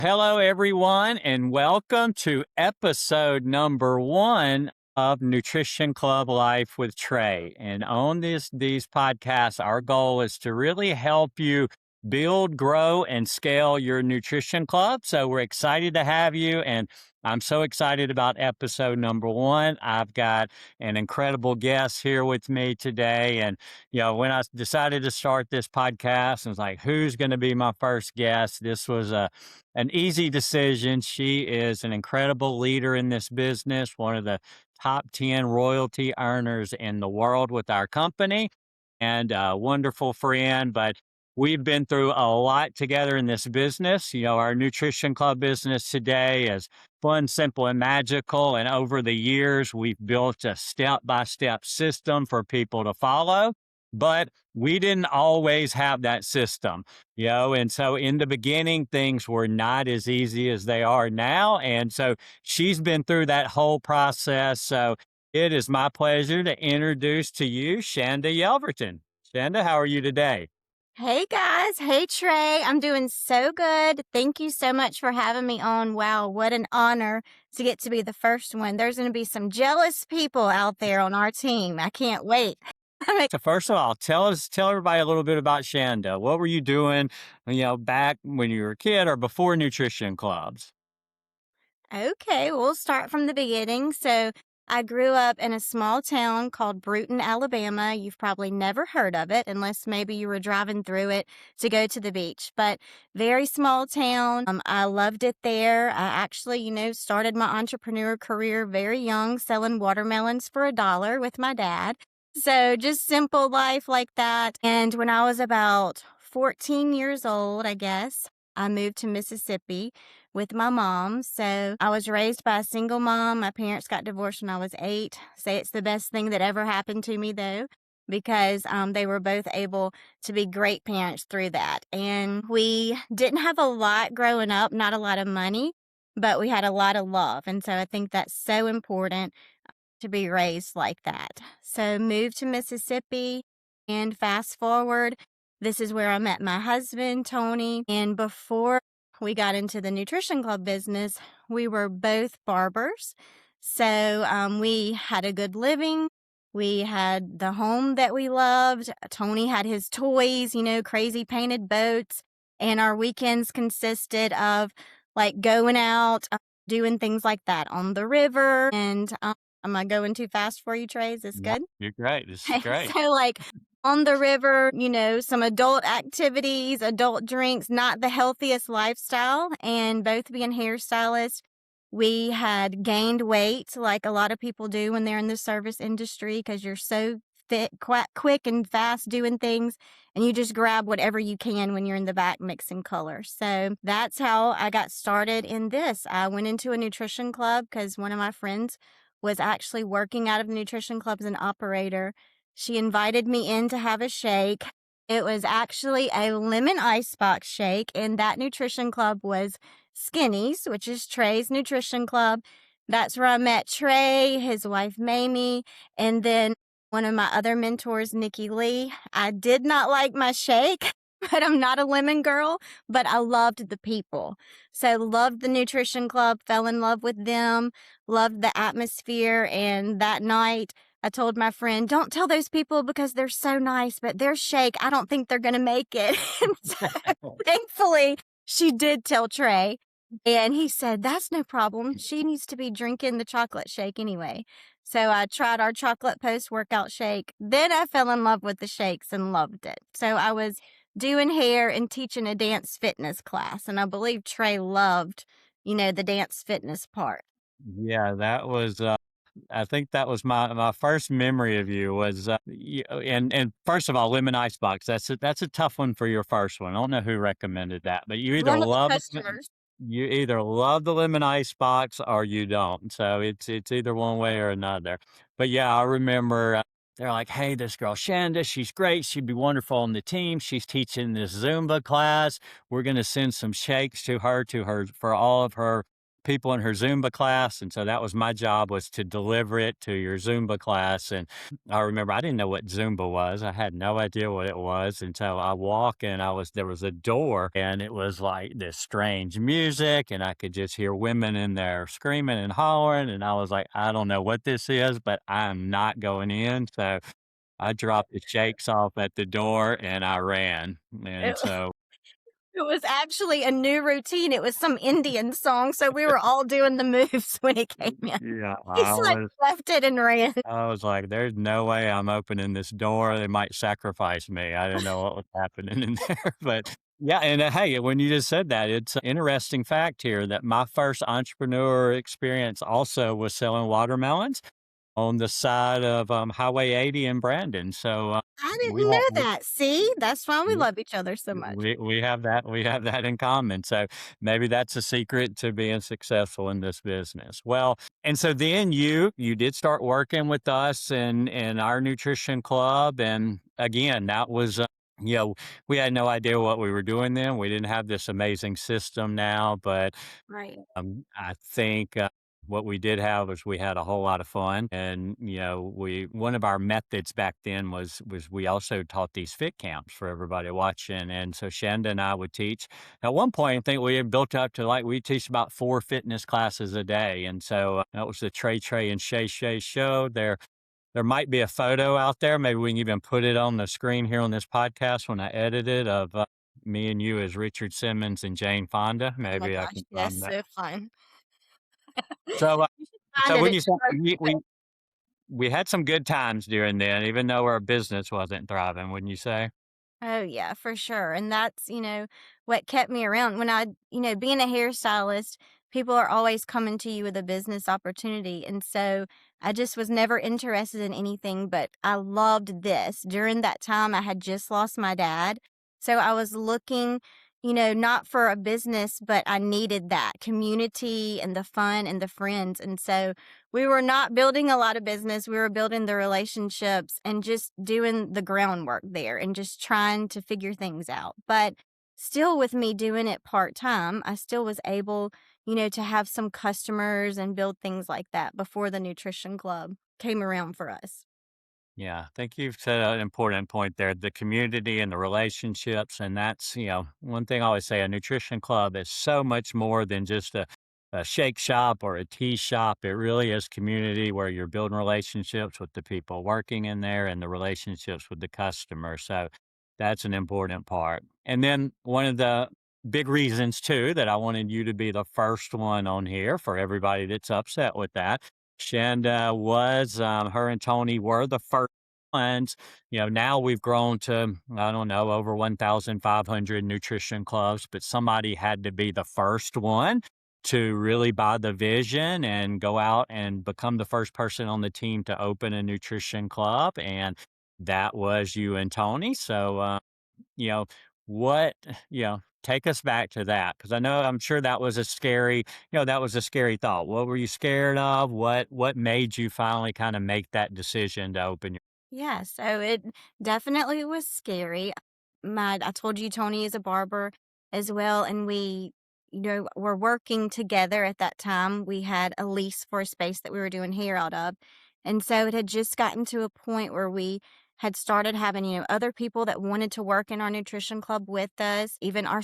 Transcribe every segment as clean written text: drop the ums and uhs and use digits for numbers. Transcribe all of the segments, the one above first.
Hello, everyone, and welcome to episode number one of Nutrition Club Life with Trey. And on these podcasts, our goal is to really help you build, grow, and scale your nutrition club. So we're excited to have you, and I'm so excited about episode number one. I've got an incredible guest here with me today, and when I decided to start this podcast, I was like, who's going to be my first guest? This was an easy decision. She is an incredible leader in this business, one of the top 10 royalty earners in the world with our company, and a wonderful friend. But we've been through a lot together in this business. Our nutrition club business today is fun, simple, and magical. And over the years, we've built a step by step system for people to follow. But we didn't always have that system. And so in the beginning, things were not as easy as they are now. And so she's been through that whole process. So it is my pleasure to introduce to you Shanda Yelverton. Shanda, how are you today? Hey guys. Hey Trey. I'm doing so good. Thank you so much for having me on. Wow, what an honor to get to be the first one. There's going to be some jealous people out there on our team. I can't wait. So first of all, tell everybody a little bit about Shanda. What were you doing, back when you were a kid or before nutrition clubs? Okay, we'll start from the beginning. So I grew up in a small town called Bruton, Alabama. You've probably never heard of it unless maybe you were driving through it to go to the beach, but very small town. I loved it there. I actually, started my entrepreneur career very young, selling watermelons for $1 with my dad. So just simple life like that. And when I was about 14 years old, I guess, I moved to Mississippi with my mom. So I was raised by a single mom. My parents got divorced when I was 8. Say it's the best thing that ever happened to me, though, because they were both able to be great parents through that. And we didn't have a lot growing up, not a lot of money, but we had a lot of love. And so I think that's so important to be raised like that. So moved to Mississippi, and fast forward, this is where I met my husband, Tony. And before we got into the nutrition club business, we were both barbers. So we had a good living. We had the home that we loved. Tony had his toys, crazy painted boats. And our weekends consisted of like going out, doing things like that on the river. And am I going too fast for you, Trey? Is this Yeah, good? you're great. This is great. So like on the river, some adult activities, adult drinks, not the healthiest lifestyle. And both being hairstylists, we had gained weight like a lot of people do when they're in the service industry because you're so fit, quite quick and fast doing things. And you just grab whatever you can when you're in the back mixing colors. So that's how I got started in this. I went into a nutrition club because one of my friends was actually working out of the nutrition club as an operator. She invited me in to have a shake. It was actually a lemon icebox shake, and that nutrition club was Skinny's, which is Trey's nutrition club. That's where I met Trey, his wife Mamie, and then one of my other mentors, Nikki Lee. I did not like my shake, but I'm not a lemon girl, but I loved the people. So loved the nutrition club, fell in love with them, loved the atmosphere. And that night I told my friend, don't tell those people because they're so nice, but their shake, I don't think they're going to make it. And so, thankfully, she did tell Trey. And he said, that's no problem. She needs to be drinking the chocolate shake anyway. So I tried our chocolate post-workout shake. Then I fell in love with the shakes and loved it. So I was doing hair and teaching a dance fitness class. And I believe Trey loved, the dance fitness part. Yeah, that was I think that was my first memory of you was and first of all, lemon icebox. That's a tough one for your first one. I don't know who recommended that, but One of the customers. you either love the lemon icebox or you don't. So it's either one way or another. But yeah, I remember they're like, "Hey, this girl Shanda, she's great. She'd be wonderful on the team. She's teaching this Zumba class. We're going to send some shakes to her for all of her people in her Zumba class, and so that was my job, was to deliver it to your Zumba class. And I remember I didn't know what Zumba was. I had no idea what it was until I walk and there was a door, and it was like this strange music, and I could just hear women in there screaming and hollering, and I was like, I don't know what this is, but I'm not going in. So I dropped the shakes off at the door and I ran. It And so it was actually a new routine. It was some Indian song, so we were all doing the moves when he came in. yeah, He's like left it and ran. I was like, there's no way I'm opening this door. They might sacrifice me. I didn't know what was happening in there. But yeah, and hey, when you just said that, it's an interesting fact here that my first entrepreneur experience also was selling watermelons on the side of Highway 80 in Brandon. So I we didn't have know that. See? That's why we we, love each other so much. we have that in common. So maybe that's a secret to being successful in this business. Well, and so then you did start working with us in our nutrition club, and again, that was you know, we had no idea what we were doing then. We didn't have this amazing system now, but Right. I think what we did have was we had a whole lot of fun, and we one of our methods back then was we also taught these fit camps for everybody watching, and so Shanda and I would teach. At one point, I think we had built up to like we teach about 4 fitness classes a day, and so that was the Trey and Shay show. There might be a photo out there. Maybe we can even put it on the screen here on this podcast when I edit it of me and you as Richard Simmons and Jane Fonda. Oh my Maybe I gosh, can yes, find that. so fun. So, You should find so it. when It's you said so we had some good times during then, even though our business wasn't thriving, wouldn't you say? Oh, yeah, for sure. And that's, what kept me around. When being a hairstylist, people are always coming to you with a business opportunity. And so I just was never interested in anything, but I loved this. During that time, I had just lost my dad. So I was looking, not for a business, but I needed that community and the fun and the friends. And so we were not building a lot of business. We were building the relationships and just doing the groundwork there and just trying to figure things out. But still, with me doing it part time, I still was able, to have some customers and build things like that before the nutrition club came around for us. Yeah, I think you've said an important point there, the community and the relationships. And that's, one thing I always say, a nutrition club is so much more than just a shake shop or a tea shop. It really is community where you're building relationships with the people working in there and the relationships with the customer. So that's an important part. And then one of the big reasons too that I wanted you to be the first one on here for everybody that's upset with that. Shanda was, her and Tony were the first ones. Now we've grown to, I don't know, over 1,500 nutrition clubs, but somebody had to be the first one to really buy the vision and go out and become the first person on the team to open a nutrition club. And that was you and Tony. So, you know, what, take us back to that. Cause I'm sure that was that was a scary thought. What were you scared of? What made you finally kind of make that decision to open your, Yeah, so it definitely was scary. I told you Tony is a barber as well, and we, were working together at that time. We had a lease for a space that we were doing hair out of. And so it had just gotten to a point where we had started having, other people that wanted to work in our nutrition club with us. Even our,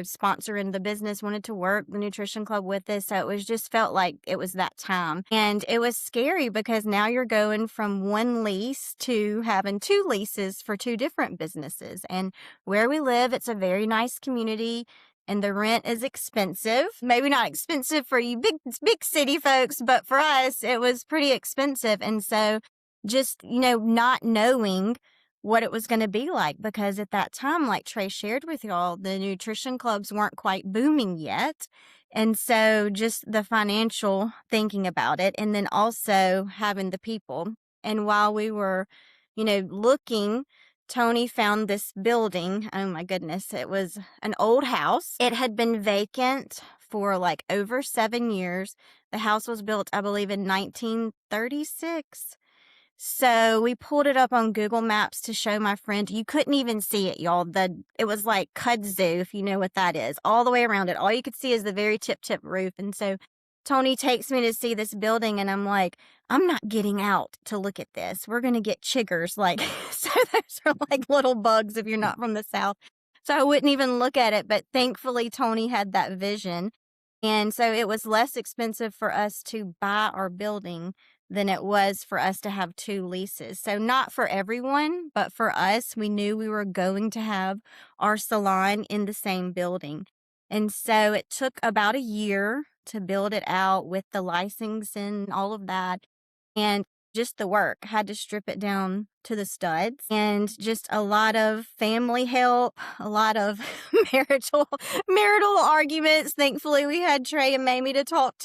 sponsor in the business wanted to work the nutrition club with us. So it was just felt like it was that time. And it was scary because now you're going from one lease to having two leases for two different businesses. And where we live, it's a very nice community and the rent is expensive. Maybe not expensive for you big city folks, but for us, it was pretty expensive. And so just, not knowing what it was going to be like, because at that time, like Trey shared with y'all, the nutrition clubs weren't quite booming yet. And so just the financial thinking about it, and then also having the people. And while we were, looking, Tony found this building. Oh my goodness. It was an old house. It had been vacant for like over 7 years. The house was built, I believe, in 1936. So we pulled it up on Google Maps to show my friend. You couldn't even see it, y'all. It was like kudzu, if you know what that is, all the way around it. All you could see is the very tip roof. And so Tony takes me to see this building, and I'm like, I'm not getting out to look at this. We're going to get chiggers. Like, so those are like little bugs if you're not from the South. So I wouldn't even look at it. But thankfully, Tony had that vision. And so it was less expensive for us to buy our building than it was for us to have two leases. So, not for everyone, but for us, we knew we were going to have our salon in the same building. And so it took about a year to build it out with the license and all of that. And just the work, had to strip it down to the studs, and just a lot of family help, a lot of marital arguments. Thankfully, we had Trey and Mamie to talk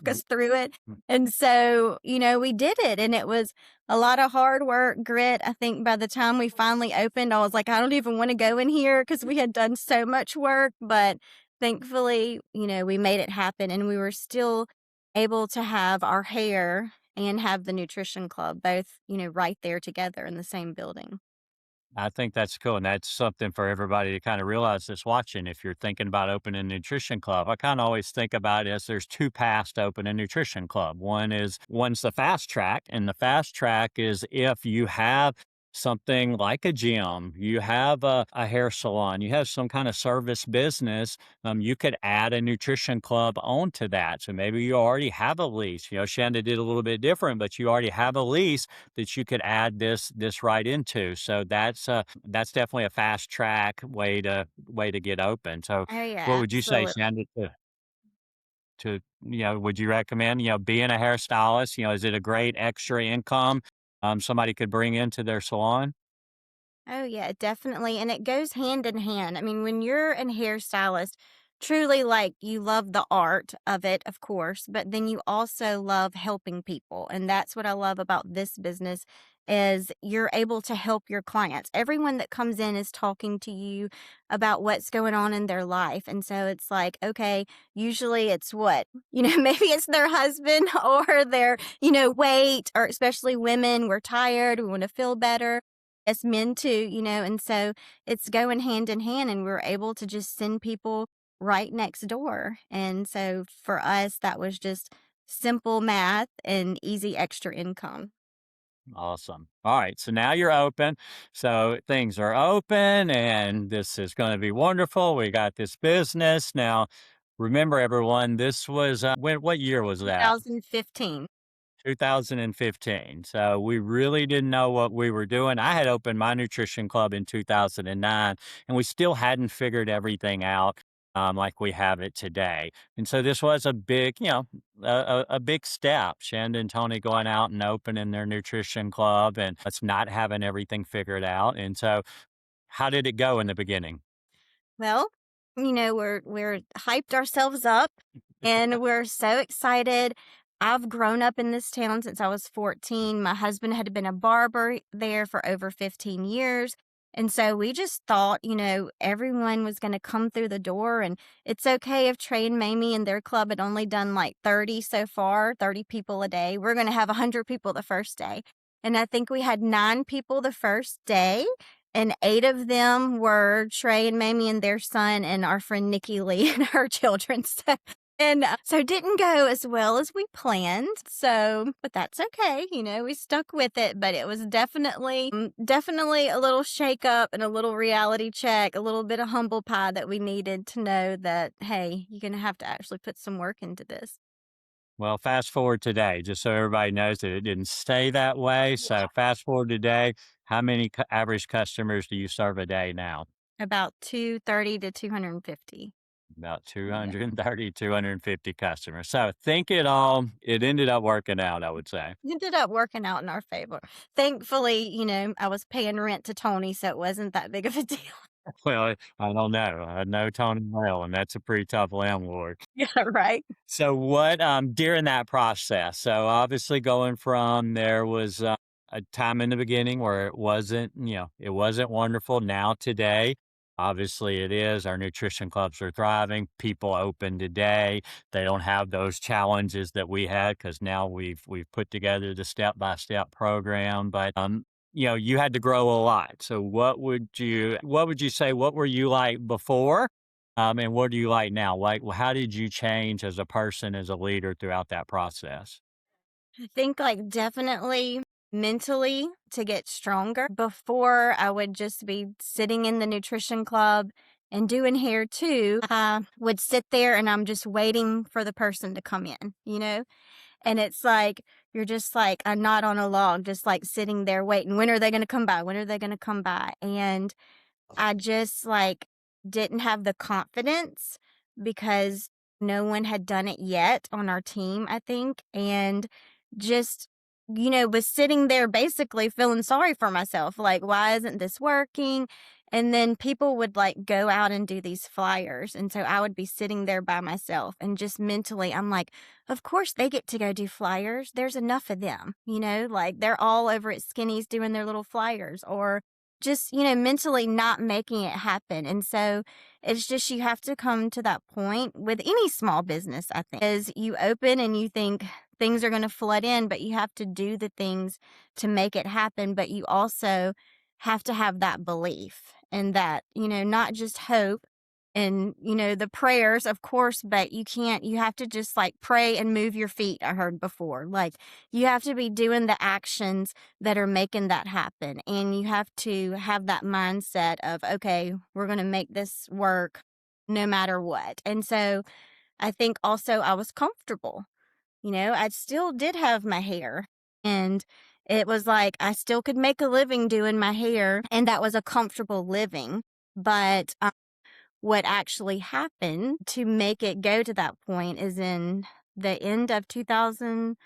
us through it. And so, we did it, and it was a lot of hard work, grit. I think by the time we finally opened, I was like, I don't even want to go in here because we had done so much work. But thankfully, we made it happen, and we were still able to have our hair and have the nutrition club both, right there together in the same building. I think that's cool, and that's something for everybody to kind of realize that's watching. If you're thinking about opening a nutrition club, I kind of always think about it as there's two paths to open a nutrition club. One's the fast track, and the fast track is if you have something like a gym, you have a hair salon, you have some kind of service business, you could add a nutrition club onto that. So maybe you already have a lease. Shanda did a little bit different, but you already have a lease that you could add this right into. So that's definitely a fast track way to get open. So Oh, what yeah, would you say, absolutely. Shanda, would you recommend, being a hairstylist, is it a great extra income somebody could bring into their salon? Oh, yeah, definitely. And it goes hand in hand. I mean, when you're a hairstylist, truly like you love the art of it, of course, but then you also love helping people. And that's what I love about this business is you're able to help your clients. Everyone that comes in is talking to you about what's going on in their life. And so it's like, okay, usually it's what, maybe it's their husband or their, weight, or especially women, we're tired, we want to feel better as men too, and so it's going hand in hand, and we're able to just send people right next door. And so for us, that was just simple math and easy extra income. Awesome. All right. So now you're open. So things are open and this is going to be wonderful. We got this business. Now, remember everyone, this was what year was that? 2015. 2015. So we really didn't know what we were doing. I had opened my nutrition club in 2009, and we still hadn't figured everything out like we have it today. And so this was a big, a big step. Shanda and Tony going out and opening their nutrition club, and us not having everything figured out. And so, how did it go in the beginning? Well, we're hyped ourselves up, and we're so excited. I've grown up in this town since I was 14. My husband had been a barber there for over 15 years. And so we just thought, everyone was going to come through the door, and it's okay if Trey and Mamie and their club had only done like 30 so far, 30 people a day. We're going to have 100 people the first day. And I think we had 9 people the first day, and 8 of them were Trey and Mamie and their son and our friend Nikki Lee and her children. So it didn't go as well as we planned. So, but that's okay. We stuck with it, but it was definitely a little shake up and a little reality check, a little bit of humble pie that we needed to know that, hey, you're going to have to actually put some work into this. Well, fast forward today, just so everybody knows that it didn't stay that way. So, fast forward today, how many average customers do you serve a day now? About 230 to 250. About Yeah. 230, 250 customers. So, think it ended up working out, I would say. Ended up working out in our favor. Thankfully, I was paying rent to Tony, so it wasn't that big of a deal. Well, I don't know. I know Tony well, and that's a pretty tough landlord. Yeah, right. So what, during that process, so obviously going from there was a time in the beginning where it wasn't wonderful. Now today, obviously it is. Our nutrition clubs are thriving. People open today. They don't have those challenges that we had because now we've put together the step by step program. But you had to grow a lot. So what would you say? What were you like before? And what do you like now? Like, how did you change as a person, as a leader throughout that process? I think, like, definitely mentally to get stronger. Before, I would just be sitting in the nutrition club and doing hair too. I would sit there and I'm just waiting for the person to come in, you know? And it's like, you're just like a knot on a log, just like sitting there waiting. When are they going to come by? When are they going to come by? And I just like didn't have the confidence because no one had done it yet on our team, I think. And just, was sitting there basically feeling sorry for myself. Like, why isn't this working? And then people would like go out and do these flyers. And so I would be sitting there by myself and just mentally, I'm like, of course they get to go do flyers. There's enough of them, like they're all over at Skinny's doing their little flyers, or just, mentally not making it happen. And so it's just you have to come to that point with any small business, I think, is you open and you think things are going to flood in, but you have to do the things to make it happen. But you also have to have that belief and that, not just hope and, the prayers, of course, but you have to just like pray and move your feet. I heard before, like you have to be doing the actions that are making that happen. And you have to have that mindset of, okay, we're going to make this work no matter what. And so I think also I was comfortable. I still did have my hair, and it was like I still could make a living doing my hair, and that was a comfortable living. But what actually happened to make it go to that point is in the end of 2000,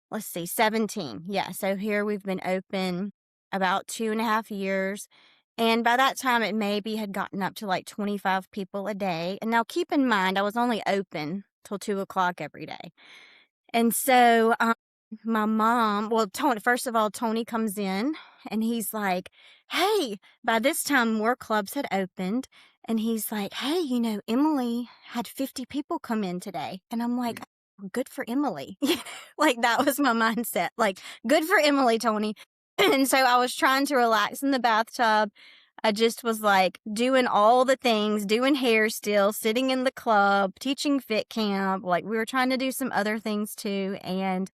let's see, 17. Yeah. So here we've been open about 2.5 years. And by that time, it maybe had gotten up to like 25 people a day. And now keep in mind, I was only open till 2 o'clock every day. And so my mom, well, Tony, first of all, Tony comes in and he's like, hey, by this time, more clubs had opened. And he's like, hey, Emily had 50 people come in today. And I'm like, good for Emily. Like, that was my mindset. Like, good for Emily, Tony. And so I was trying to relax in the bathtub. I just was like doing all the things, doing hair still, sitting in the club, teaching fit camp. Like, we were trying to do some other things too. And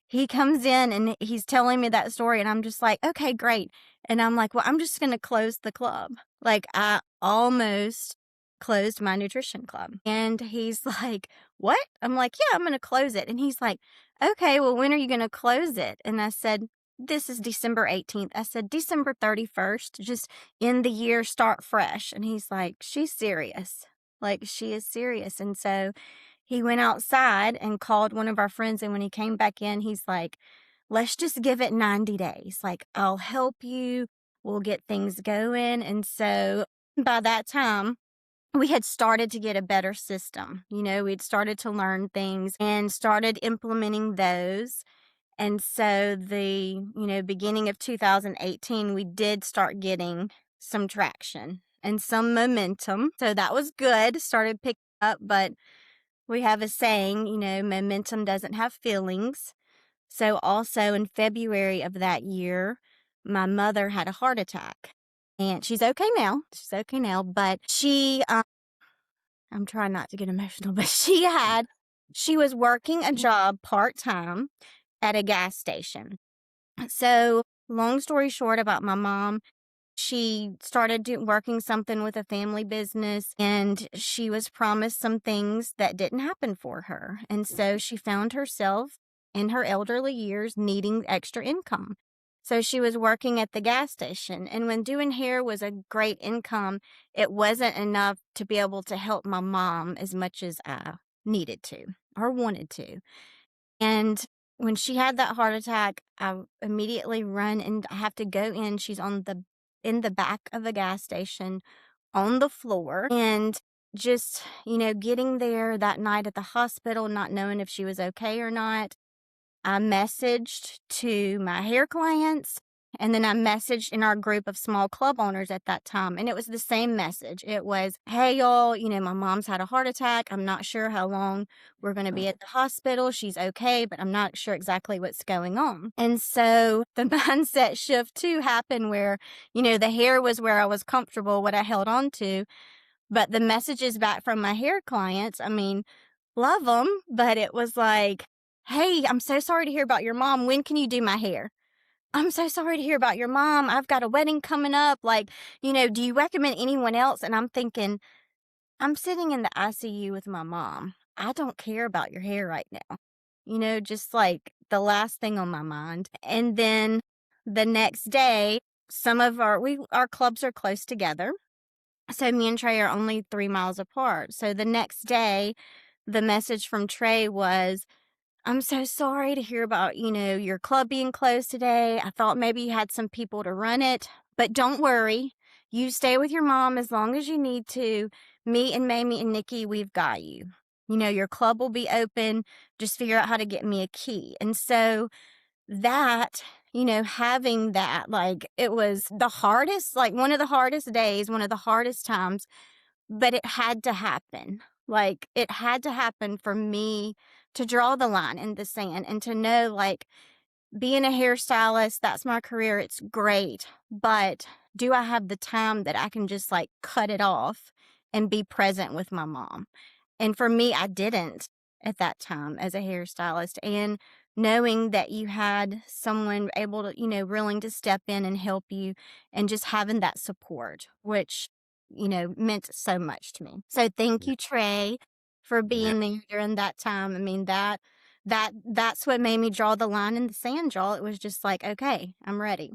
he comes in and he's telling me that story. And I'm just like, okay, great. And I'm like, well, I'm just going to close the club. Like, I almost closed my nutrition club. And he's like, what? I'm like, yeah, I'm going to close it. And he's like, okay, well, when are you going to close it? And I said, this is December 18th. I said, December 31st, just end the year, start fresh. And he's like, she's serious. Like, she is serious. And so he went outside and called one of our friends. And when he came back in, he's like, let's just give it 90 days. Like, I'll help you. We'll get things going. And so by that time, we had started to get a better system. We'd started to learn things and started implementing those. And so the, beginning of 2018, we did start getting some traction and some momentum. So that was good, started picking up, but we have a saying, momentum doesn't have feelings. So also in February of that year, my mother had a heart attack. And she's okay now. But I'm trying not to get emotional, but she was working a job part-time at a gas station. So, long story short about my mom, she started working something with a family business, and she was promised some things that didn't happen for her. And so she found herself in her elderly years needing extra income. So she was working at the gas station. And when doing hair was a great income, it wasn't enough to be able to help my mom as much as I needed to or wanted to. And when she had that heart attack, I immediately run and I have to go in. She's in the back of a gas station on the floor, and just, getting there that night at the hospital, not knowing if she was okay or not. I messaged to my hair clients, and then I messaged in our group of small club owners at that time. And it was the same message. It was, hey, y'all, my mom's had a heart attack. I'm not sure how long we're going to be at the hospital. She's okay, but I'm not sure exactly what's going on. And so the mindset shift too happened where, the hair was where I was comfortable, what I held on to. But the messages back from my hair clients, I mean, love them, but it was like, "Hey, I'm so sorry to hear about your mom. When can you do my hair? I'm so sorry to hear about your mom. I've got a wedding coming up. Like, do you recommend anyone else?" And I'm thinking, I'm sitting in the ICU with my mom. I don't care about your hair right now. Just like the last thing on my mind. And then the next day, some of our clubs are close together. So me and Trey are only 3 miles apart. So the next day, the message from Trey was, "I'm so sorry to hear about, your club being closed today. I thought maybe you had some people to run it, but don't worry. You stay with your mom as long as you need to. Me and Mamie and Nikki, we've got you. Your club will be open. Just figure out how to get me a key." And so that, having that, like, it was the hardest, like one of the hardest days, one of the hardest times, but it had to happen. Like, it had to happen for me to draw the line in the sand and to know, like, being a hairstylist, that's my career. It's great. But do I have the time that I can just like cut it off and be present with my mom? And for me, I didn't at that time as a hairstylist. And knowing that you had someone able to, willing to step in and help you, and just having that support, which, meant so much to me. So thank Yeah. you, Trey, for Yeah. being there during that time. I mean, that's what made me draw the line in the sand, Joel. It was just like, okay, I'm ready.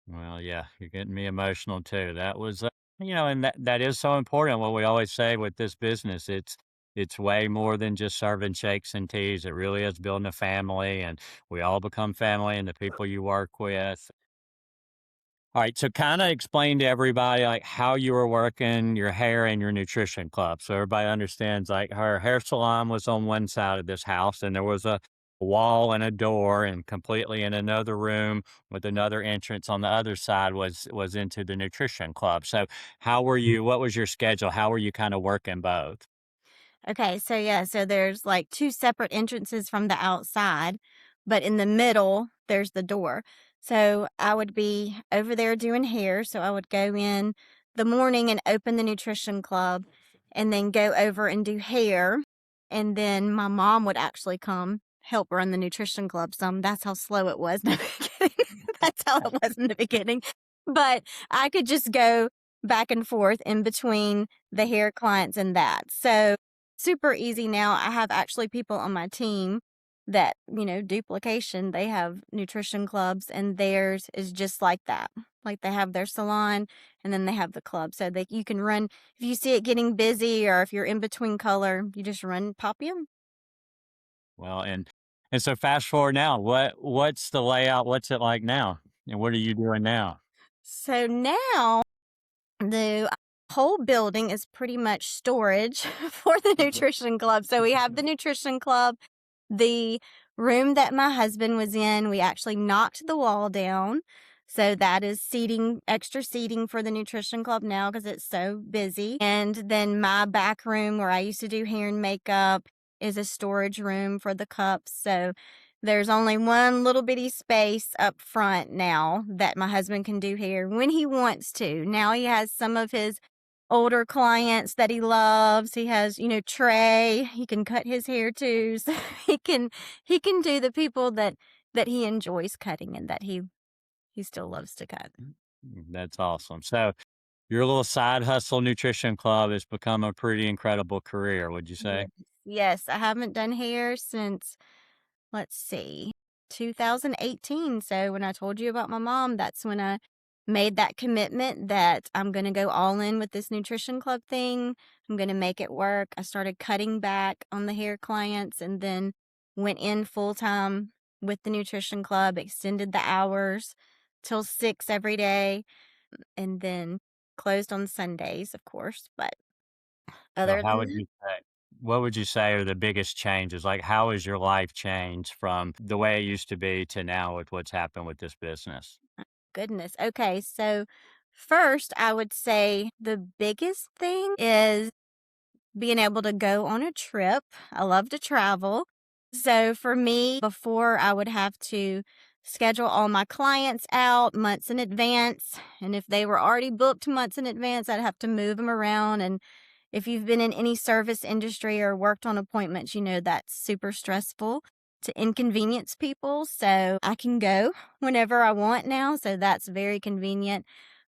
Well, yeah, you're getting me emotional too. That was, and that is so important. What we always say with this business, it's way more than just serving shakes and teas. It really is building a family, and we all become family, and the people you work with. All right, so kind of explain to everybody like how you were working your hair and your nutrition club, so everybody understands. Like her hair salon was on one side of this house, and there was a wall and a door, and completely in another room with another entrance on the other side was into the nutrition club. So how were you? What was your schedule? How were you kind of working both? Okay, so yeah, so there's like two separate entrances from the outside, but in the middle, there's the door. So I would be over there doing hair. So I would go in the morning and open the nutrition club and then go over and do hair. And then my mom would actually come help run the nutrition club some. That's how slow it was in the beginning. That's how it was in the beginning. But I could just go back and forth in between the hair clients and that. So super easy now. I have actually people on my team that, duplication, they have nutrition clubs, and theirs is just like that. Like, they have their salon and then they have the club. So that you can run, if you see it getting busy or if you're in between color, you just run, pop in. Well, and so fast forward now, what's the layout? What's it like now? And what are you doing now? So now the whole building is pretty much storage for the nutrition club. So we have the nutrition club. The room that my husband was in, we actually knocked the wall down. So that is seating, extra seating for the nutrition club now because it's so busy. And then my back room where I used to do hair and makeup is a storage room for the cups. So there's only one little bitty space up front now that my husband can do hair when he wants to. Now he has some of his older clients that he loves. He has, Trey. He can cut his hair too. So he can do the people that he enjoys cutting and that he still loves to cut. That's awesome. So your little side hustle nutrition club has become a pretty incredible career, would you say? Yes. Yes, I haven't done hair since, let's see, 2018. So when I told you about my mom, that's when I made that commitment that I'm going to go all in with this nutrition club thing. I'm going to make it work. I started cutting back on the hair clients and then went in full time with the nutrition club, extended the hours till 6 every day, and then closed on Sundays, of course. But So other how than would that, you say what would you say are the biggest changes? Like how has your life changed from the way it used to be to now with what's happened with this business? goodness. Okay, so first, I would say the biggest thing is being able to go on a trip. I love to travel. So for me, before I would have to schedule all my clients out months in advance. And if they were already booked months in advance, I'd have to move them around. And if you've been in any service industry or worked on appointments, you know that's super stressful to inconvenience people. So I can go whenever I want now. So that's very convenient.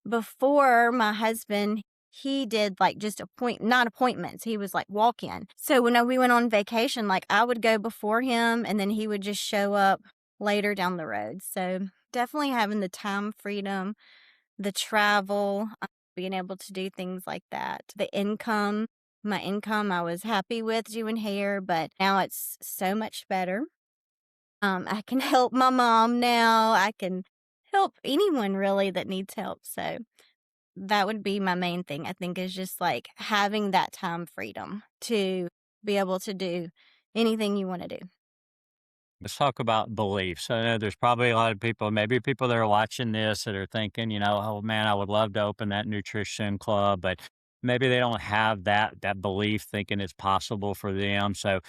Before, my husband, he did like just not appointments. He was like walk in. So when we went on vacation, like I would go before him and then he would just show up later down the road. So definitely having the time freedom, the travel, being able to do things like that. The income, my income, I was happy with doing hair, but now it's so much better. I can help my mom now. I can help anyone really that needs help. So that would be my main thing, I think, is just like having that time freedom to be able to do anything you want to do. Let's talk about beliefs. I know there's probably a lot of people, maybe people that are watching this that are thinking, oh man, I would love to open that nutrition club, but maybe they don't have that belief thinking it's possible for them. So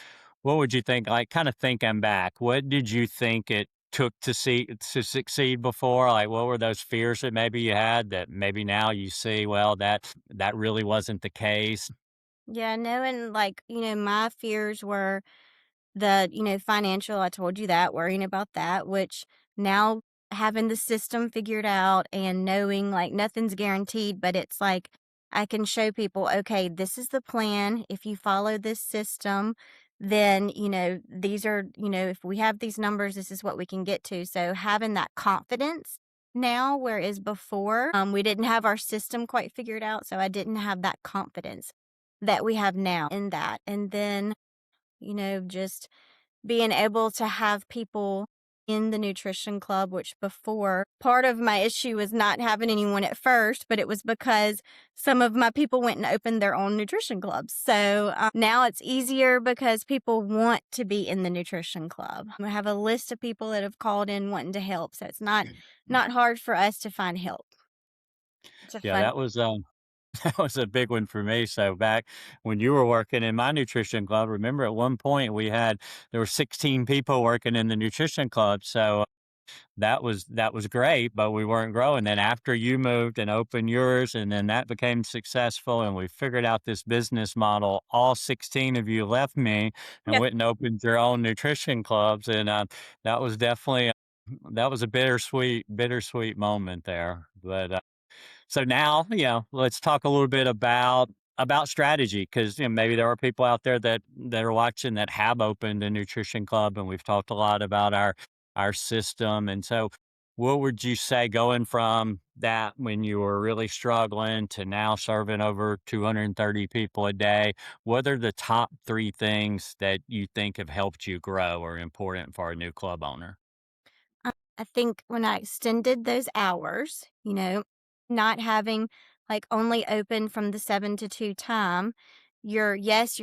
what would you think, like kind of thinking back, what did you think it took to succeed before? Like what were those fears that maybe you had that maybe now you see, well, that really wasn't the case? Yeah, knowing like, my fears were financial, I told you that, worrying about that, which now having the system figured out and knowing like nothing's guaranteed, but it's like I can show people, okay, this is the plan. If you follow this system, then, these are, if we have these numbers, this is what we can get to. So having that confidence now, whereas before, we didn't have our system quite figured out. So I didn't have that confidence that we have now in that. And then, just being able to have people in the nutrition club, which before part of my issue was not having anyone at first, but it was because some of my people went and opened their own nutrition clubs. So now it's easier because people want to be in the nutrition club. We have a list of people that have called in wanting to help. So it's not hard for us to find help. It's a Yeah, fun. that was a big one for me. So back when you were working in my nutrition club, remember at one point there were 16 people working in the nutrition club. So that was great, but we weren't growing. Then after you moved and opened yours, and then that became successful, and we figured out this business model, all 16 of you left me and Yeah. went and opened your own nutrition clubs, and that was definitely that was a bittersweet moment there. But so now, let's talk a little bit about strategy because maybe there are people out there that are watching that have opened a nutrition club, and we've talked a lot about our system. And so, what would you say going from that when you were really struggling to now serving over 230 people a day? What are the top three things that you think have helped you grow or important for a new club owner? I think when I extended those hours, not having like only open from the 7 to 2 time, you're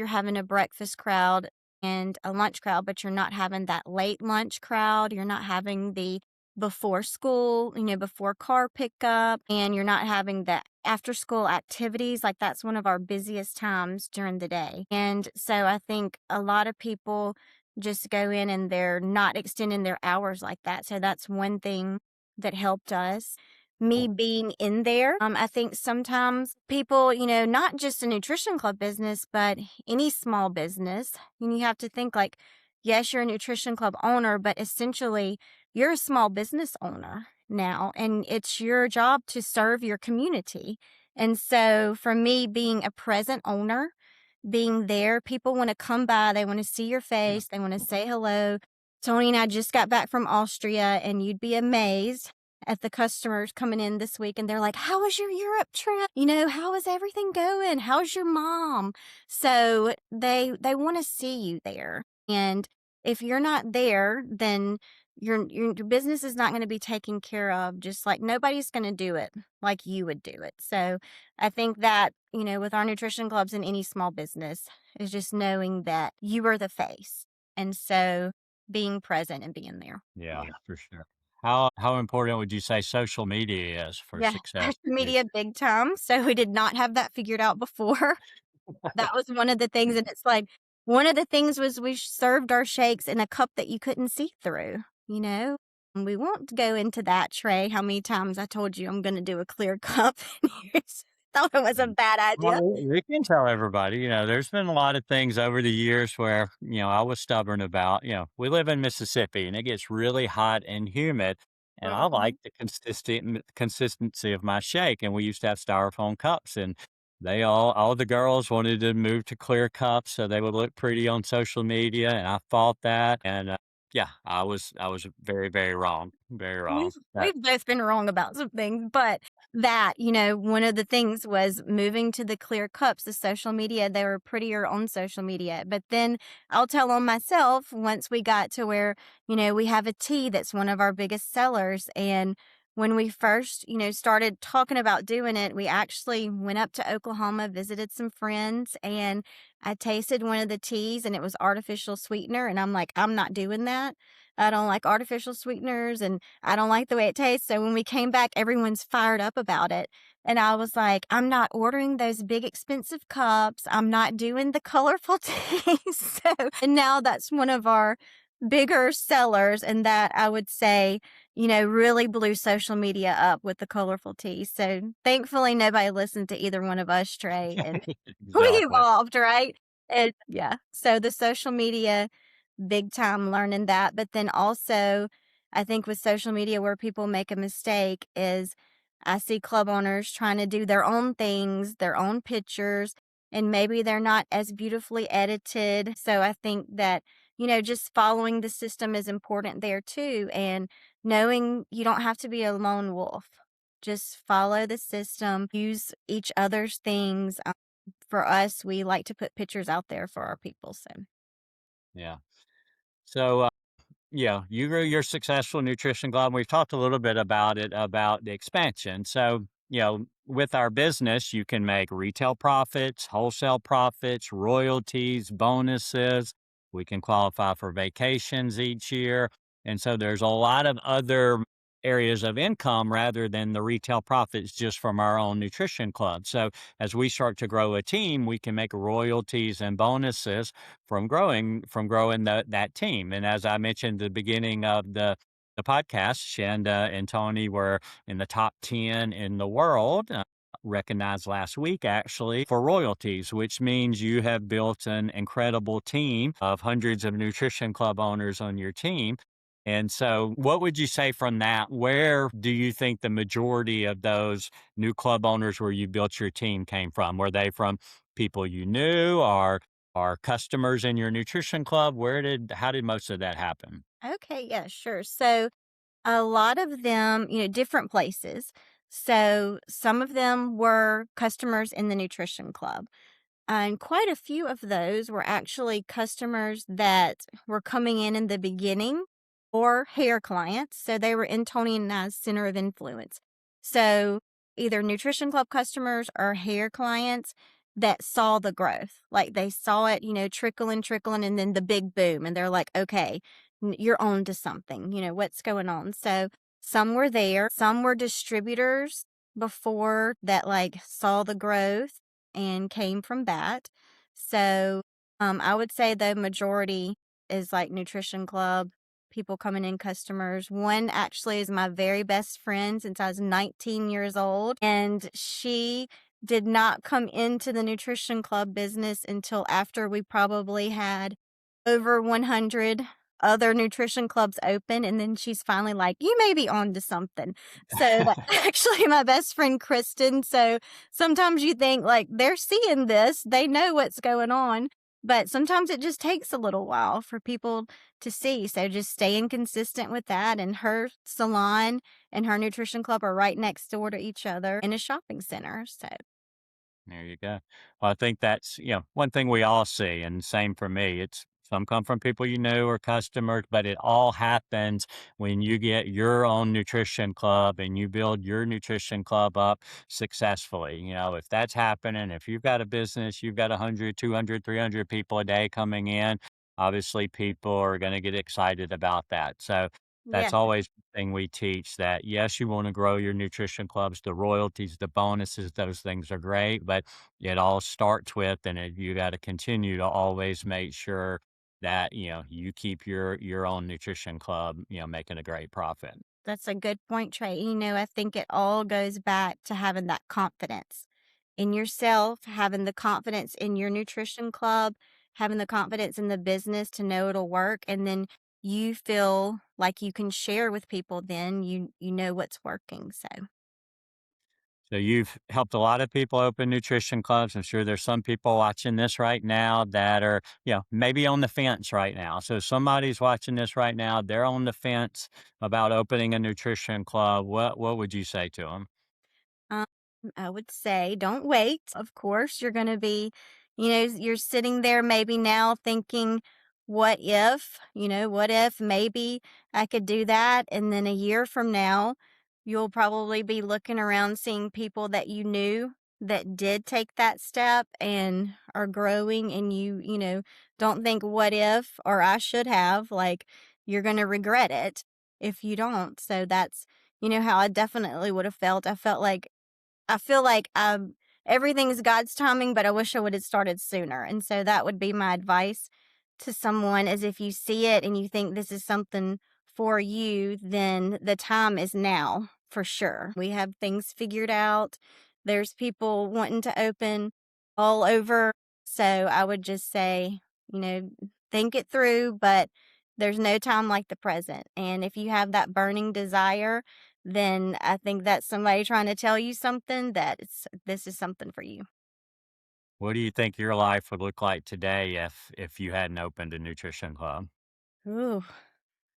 having a breakfast crowd and a lunch crowd, but you're not having that late lunch crowd. You're not having the before school, before car pickup, and you're not having the after school activities. Like that's one of our busiest times during the day. And so I think a lot of people just go in and they're not extending their hours like that. So that's one thing that helped us. Me being in there, I think sometimes people, not just a nutrition club business, but any small business, and you have to think like, yes, you're a nutrition club owner, but essentially you're a small business owner now, and it's your job to serve your community. And so for me, being a present owner, being there. People want to come by, they want to see your face, they want to say hello. Tony and I just got back from Austria, and you'd be amazed at the customers coming in this week and they're like, "How was your Europe trip? How is everything going? How's your mom?" So they want to see you there. And if you're not there, then your business is not going to be taken care of, just like nobody's going to do it like you would do it. So I think that, with our nutrition clubs in any small business is just knowing that you are the face. And so being present and being there. Yeah, for sure. How important would you say social media is for Yeah. success? Social media big time. So we did not have that figured out before. That was one of the things. And it's like, one of the things was we served our shakes in a cup that you couldn't see through, you know? We won't go into that, Trey, how many times I told you I'm gonna do a clear cup and you thought it was a bad idea. Well, we can tell everybody, there's been a lot of things over the years where, I was stubborn about, we live in Mississippi and it gets really hot and humid. And I Mhm. like the consistency of my shake. And we used to have styrofoam cups and all the girls wanted to move to clear cups so they would look pretty on social media. And I fought that. And yeah, I was very, very wrong. Very We've wrong. we've both been wrong about some things, but that, one of the things was moving to the clear cups, the social media, they were prettier on social media. But then I'll tell on myself once we got to where, we have a tea that's one of our biggest sellers. And when we first, started talking about doing it, we actually went up to Oklahoma, visited some friends, and I tasted one of the teas and it was artificial sweetener. And I'm like, I'm not doing that. I don't like artificial sweeteners and I don't like the way it tastes. So when we came back, everyone's fired up about it. And I was like, I'm not ordering those big expensive cups. I'm not doing the colorful teas. And now that's one of our bigger sellers. And that I would say, really blew social media up with the colorful teas. So thankfully, nobody listened to either one of us, Trey. And we Exactly. evolved, right? And yeah. So the social media, big time learning that. But then also, I think with social media, where people make a mistake is I see club owners trying to do their own things, their own pictures, and maybe they're not as beautifully edited. So I think that, just following the system is important there too. And knowing you don't have to be a lone wolf. Just follow the system, use each other's things. For us, we like to put pictures out there for our people. So, Yeah. So, yeah, you grew your successful nutrition club. We've talked a little bit about it, about the expansion. So, with our business, you can make retail profits, wholesale profits, royalties, bonuses. We can qualify for vacations each year. And so there's a lot of other areas of income rather than the retail profits just from our own nutrition club. So as we start to grow a team, we can make royalties and bonuses from growing that team. And as I mentioned at the beginning of the podcast, Shanda and Tony were in the top 10 in the world. Recognized last week actually for royalties, which means you have built an incredible team of hundreds of nutrition club owners on your team. And so, what would you say from that? Where do you think the majority of those new club owners where you built your team came from? Were they from people you knew or customers in your nutrition club? How did most of that happen? okay, yeah, sure. So, a lot of them, different places. So, some of them were customers in the nutrition club. And quite a few of those were actually customers that were coming in the beginning or hair clients. So they were in Tony and I's center of influence. So either nutrition club customers or hair clients that saw the growth. Like they saw it, trickling, and then the big boom. And they're like, okay, you're on to something, what's going on. So some were there, some were distributors before that, like saw the growth and came from that. So, I would say the majority is like Nutrition Club, people coming in, customers. One actually is my very best friend since I was 19 years old, and she did not come into the Nutrition Club business until after we probably had over 100 other nutrition clubs open, and then she's finally like, "You may be on to something." So that's actually my best friend, Kristen. So sometimes you think, like, they're seeing this, they know what's going on, but sometimes it just takes a little while for people to see. So just staying consistent with that, and her salon and her nutrition club are right next door to each other in a shopping center. So There you go. Well, I think that's, one thing we all see, and same for me. It's some come from people you know or customers, but it all happens when you get your own nutrition club and you build your nutrition club up successfully. If that's happening, if you've got a business, you've got 100, 200, 300 people a day coming in, obviously people are going to get excited about that. So yeah. that's always the thing we teach that yes, you want to grow your nutrition clubs, the royalties, the bonuses, those things are great, but it all starts with, and you got to continue to always make sure that, you keep your own nutrition club, making a great profit. That's a good point, Trey. I think it all goes back to having that confidence in yourself, having the confidence in your nutrition club, having the confidence in the business to know it'll work. And then you feel like you can share with people, then you know what's working. So So you've helped a lot of people open nutrition clubs. I'm sure there's some people watching this right now that are, maybe on the fence right now. So somebody's watching this right now, they're on the fence about opening a nutrition club. What would you say to them? Um, I would say don't wait. Of course, you're going to be, you're sitting there maybe now thinking, what if maybe I could do that? And then a year from now, you'll probably be looking around seeing people that you knew that did take that step and are growing. And don't think, what if, or I should have. Like, you're going to regret it if you don't. So that's, how I definitely would have felt. I feel like everything's God's timing, but I wish I would have started sooner. And so that would be my advice to someone is if you see it and you think this is something for you, then the time is now for sure. We have things figured out. There's people wanting to open all over. So I would just say, you know, think it through, but there's no time like the present. And if you have that burning desire, then I think that's somebody trying to tell you something that this is something for you. What do you think your life would look like today if you hadn't opened a nutrition club? Ooh,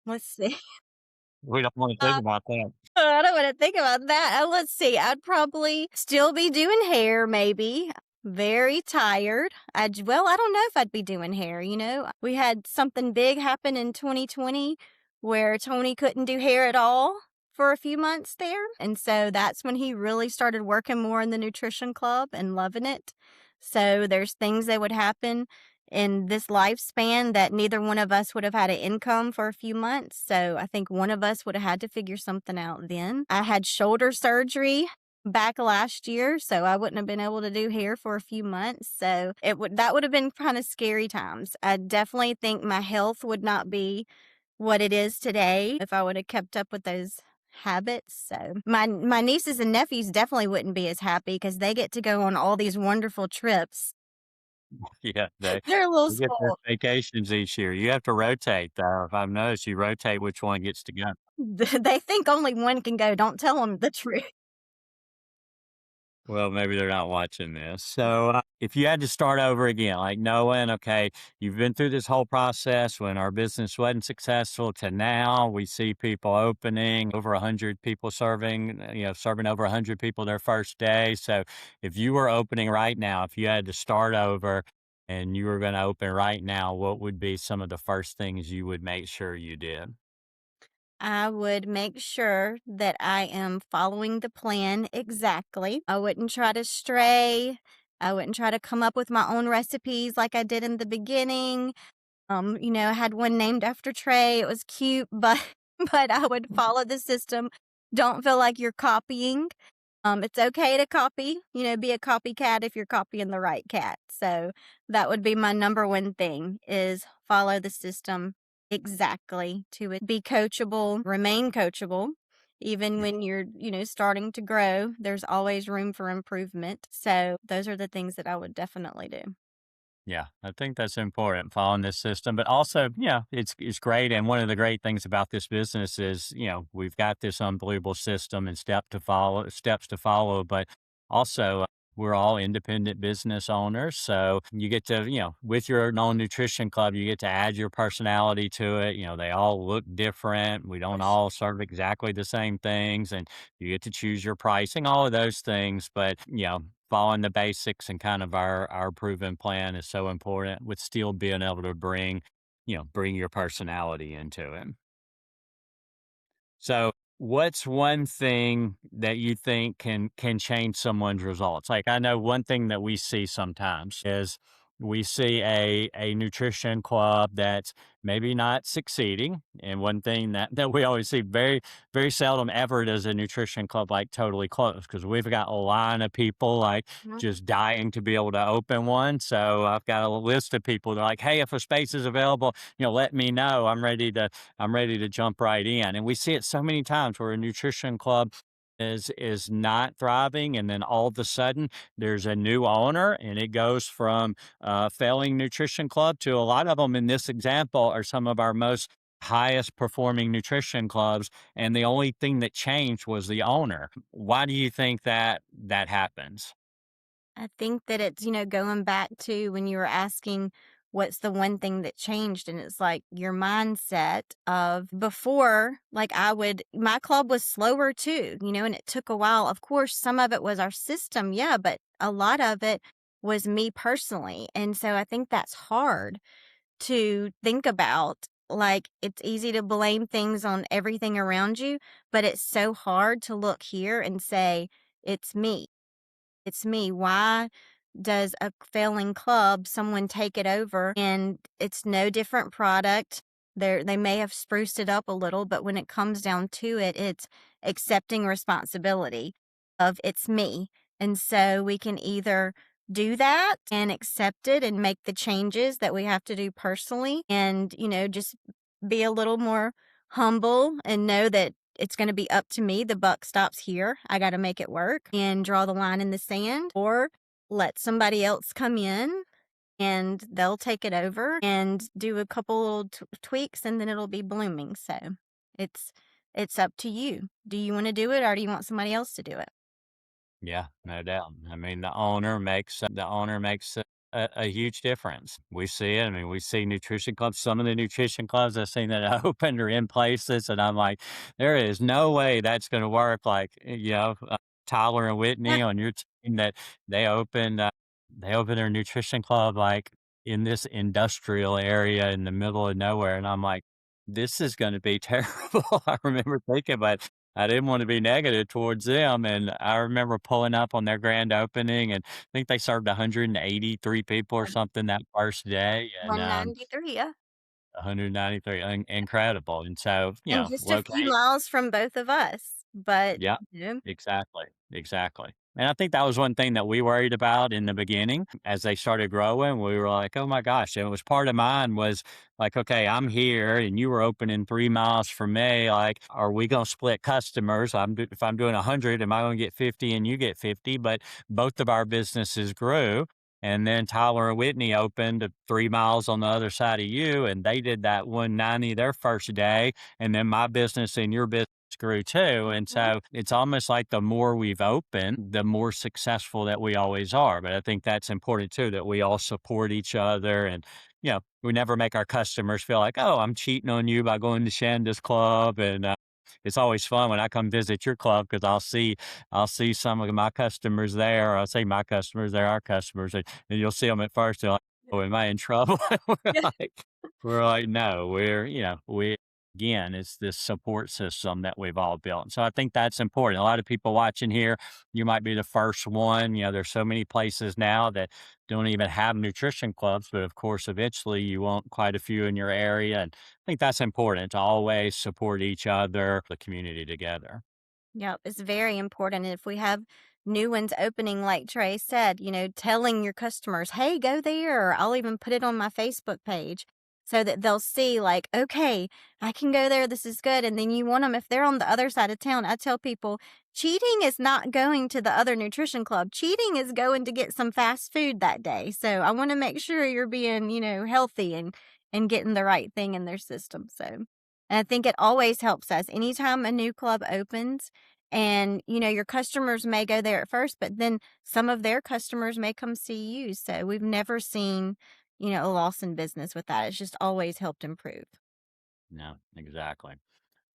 let's see. We don't want to think about that. I don't wanna think about that. Let's see, I'd probably still be doing hair maybe. Very tired. I don't know if I'd be doing hair. We had something big happen in 2020 where Tony couldn't do hair at all for a few months there, and so that's when he really started working more in the nutrition club and loving it. So there's things that would happen in this lifespan that neither one of us would have had an income for a few months. So I think one of us would have had to figure something out then. I had shoulder surgery back last year, so I wouldn't have been able to do hair for a few months. So that would have been kind of scary times. I definitely think my health would not be what it is today if I would have kept up with those habits. So my nieces and nephews definitely wouldn't be as happy because they get to go on all these wonderful trips. Yeah, they They're a little they get their spoiled. vacations each year. You have to rotate though. If I've noticed, you rotate which one gets to go. They think only one can go. Don't tell them the truth. Well, maybe they're not watching this. So, if you had to start over again, like knowing, okay, you've been through this whole process when our business wasn't successful to now, we see people opening over 100 people serving, serving over 100 people their first day. So, if you were opening right now, if you had to start over and you were going to open right now, what would be some of the first things you would make sure you did? I would make sure that I am following the plan exactly. I wouldn't try to stray. I wouldn't try to come up with my own recipes like I did in the beginning. I had one named after Trey. It was cute, but but I would follow the system. Don't feel like you're copying. It's okay to copy, be a copycat if you're copying the right cat. So that would be my number one thing is follow the system exactly to it. Be coachable, remain coachable. Even when you're, starting to grow, there's always room for improvement. So those are the things that I would definitely do. Yeah, I think that's important following this system, but also, it's great. And one of the great things about this business is, we've got this unbelievable system and steps to follow, but also we're all independent business owners. So you get to, with your own nutrition club, you get to add your personality to it. They all look different. We For don't sure. all serve exactly the same things, and you get to choose your pricing, all of those things. But, following the basics and kind of our proven plan is so important with still being able to bring your personality into it. So what's one thing that you think can change someone's results? Like I know one thing that we see sometimes is we see a nutrition club that's maybe not succeeding. And one thing that we always see very seldom ever does a nutrition club like totally close because we've got a line of people like Mhm. just dying to be able to open one. So I've got a list of people that are like, hey, if a space is available, let me know. I'm ready to jump right in. And we see it so many times where a nutrition club is not thriving, and then all of a sudden there's a new owner, and it goes from failing nutrition club to a lot of them in this example are some of our most highest performing nutrition clubs, and the only thing that changed was the owner. Why do you think that happens? I think that it's, going back to when you were asking what's the one thing that changed. And it's like your mindset of before, like my club was slower too, and it took a while. Of course, some of it was our system. Yeah. But a lot of it was me personally. And so I think that's hard to think about. Like it's easy to blame things on everything around you, but it's so hard to look here and say, it's me. It's me. Why does a failing club, someone take it over and it's no different product? They may have spruced it up a little, but when it comes down to it, it's accepting responsibility of it's me. And so we can either do that and accept it and make the changes that we have to do personally and, just be a little more humble and know that it's going to be up to me. The buck stops here. I got to make it work and draw the line in the sand, or let somebody else come in and they'll take it over and do a couple little tweaks and then it'll be blooming. So it's it's up to you. Do you want to do it or do you want somebody else to do it? Yeah, no doubt. I mean, the owner makes a huge difference. We see it. I mean, we see nutrition clubs. Some of the nutrition clubs I've seen that opened are in places, and I'm like, there is no way that's going to work. Like, Tyler and Yeah. Whitney on your team that they opened uh, they opened their nutrition club like in this industrial area in the middle of nowhere, and I'm like, this is going to be terrible. I remember thinking, but I didn't want to be negative towards them, and I remember pulling up on their grand opening, and I think they served 183 people or something that first day, and, 193, yeah. 193, incredible, and so, And just a few locate miles from both of us. But, yeah, exactly, exactly. And I think that was one thing that we worried about in the beginning as they started growing. We were like, "Oh my gosh." And it was part of mine was like, "Okay, I'm here and you were opening 3 miles from me. Like, are we gonna split customers? If I'm doing 100, am I gonna get 50 and you get 50?" But both of our businesses grew. And then Tyler and Whitney opened 3 miles on the other side of you, and they did that 190 their first day. And then my business and your business grew too. And mhm, so it's almost like the more we've opened, the more successful that we always are. But I think that's important too, that we all support each other and, we never make our customers feel like, oh, I'm cheating on you by going to Shanda's club. And it's always fun when I come visit your club because I'll see some of my customers there. I'll say my customers, they're our customers. And you'll see them at first. They're like, oh, am I in trouble? we're yeah. like, we're like, no, we again, it's this support system that we've all built. So I think that's important. A lot of people watching here, you might be the first one. There's so many places now that don't even have nutrition clubs, but of course, eventually you want quite a few in your area. And I think that's important to always support each other, the community together. Yep, it's very important. If we have new ones opening, like Trey said, telling your customers, hey, go there. Or I'll even put it on my Facebook page so that they'll see, like, okay, I can go there. This is good. And then you want them, if they're on the other side of town, I tell people, cheating is not going to the other nutrition club. Cheating is going to get some fast food that day. So I want to make sure you're being, healthy and getting the right thing in their system. So and I think it always helps us anytime a new club opens and, your customers may go there at first, but then some of their customers may come see you. So we've never seen, a loss in business with that. It's just always helped improve. No, exactly.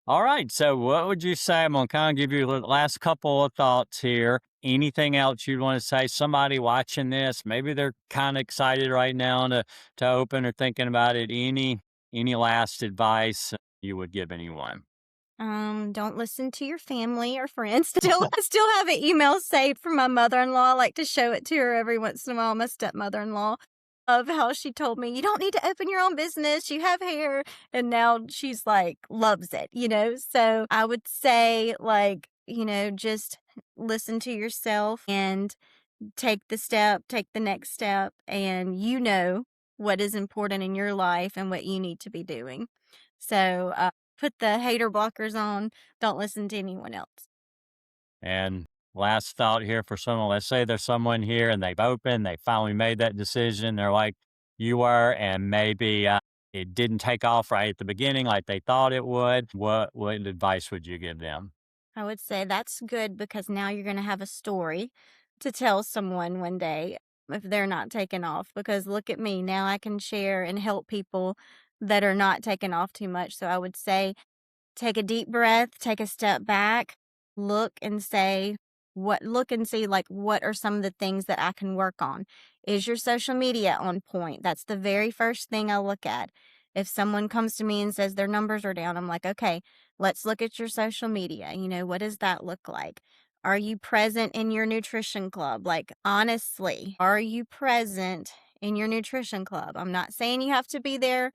All right. So, what would you say? I'm going to kind of give you the last couple of thoughts here. Anything else you'd want to say? Somebody watching this, maybe they're kind of excited right now to open or thinking about it. Any last advice you would give anyone? Don't listen to your family or friends. I still have an email saved from my mother-in-law. I like to show it to her every once in a while, my stepmother-in-law. of how she told me, "You don't need to open your own business, you have hair," and now she's, like, loves it, you know? So, I would say, like, just listen to yourself and take the step, take the next step, and you know what is important in your life and what you need to be doing. So, put the hater blockers on, don't listen to anyone else. And last thought here for someone, let's say there's someone here and they've opened, they finally made that decision. They're like you were, and maybe it didn't take off right at the beginning like they thought it would. What advice would you give them? I would say that's good because now you're gonna have a story to tell someone one day if they're not taking off, because look at me, now I can share and help people that are not taking off too much. So I would say take a deep breath, take a step back, look and say, look and see, like, what are some of the things that I can work on? Is your social media on point? That's the very first thing I look at. If someone comes to me and says their numbers are down, I'm like, okay, let's look at your social media. What does that look like? Are you present in your nutrition club? Like, honestly, are you present in your nutrition club? I'm not saying you have to be there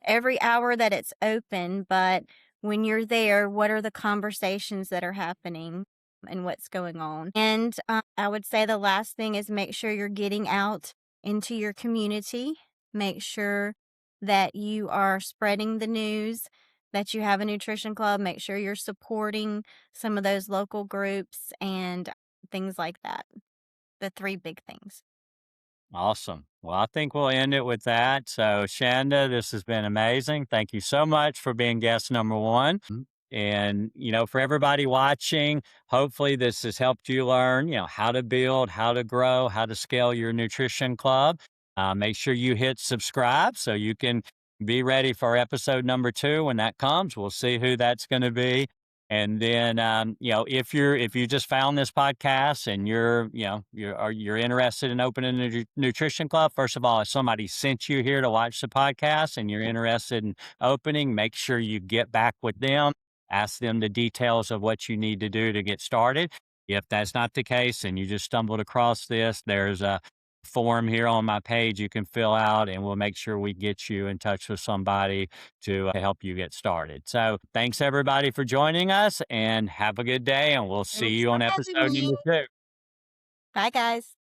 every hour that it's open, but when you're there, what are the conversations that are happening and what's going on? And I would say the last thing is make sure you're getting out into your community. Make sure that you are spreading the news that you have a nutrition club. Make sure you're supporting some of those local groups and things like that. The three big things. Awesome. Well, I think we'll end it with that. So, Shanda, this has been amazing. Thank you so much for being guest number one. And, for everybody watching, hopefully this has helped you learn, how to build, how to grow, how to scale your nutrition club. Make sure you hit subscribe so you can be ready for episode number 2 when that comes. We'll see who that's going to be. And then, if you just found this podcast and you're interested in opening a nutrition club, first of all, if somebody sent you here to watch the podcast and you're interested in opening, make sure you get back with them, ask them the details of what you need to do to get started. If that's not the case and you just stumbled across this, there's a form here on my page you can fill out, and we'll make sure we get you in touch with somebody to help you get started. So thanks everybody for joining us, and have a good day, and we'll see Thanks you for on having episode me. number 2. Bye, guys.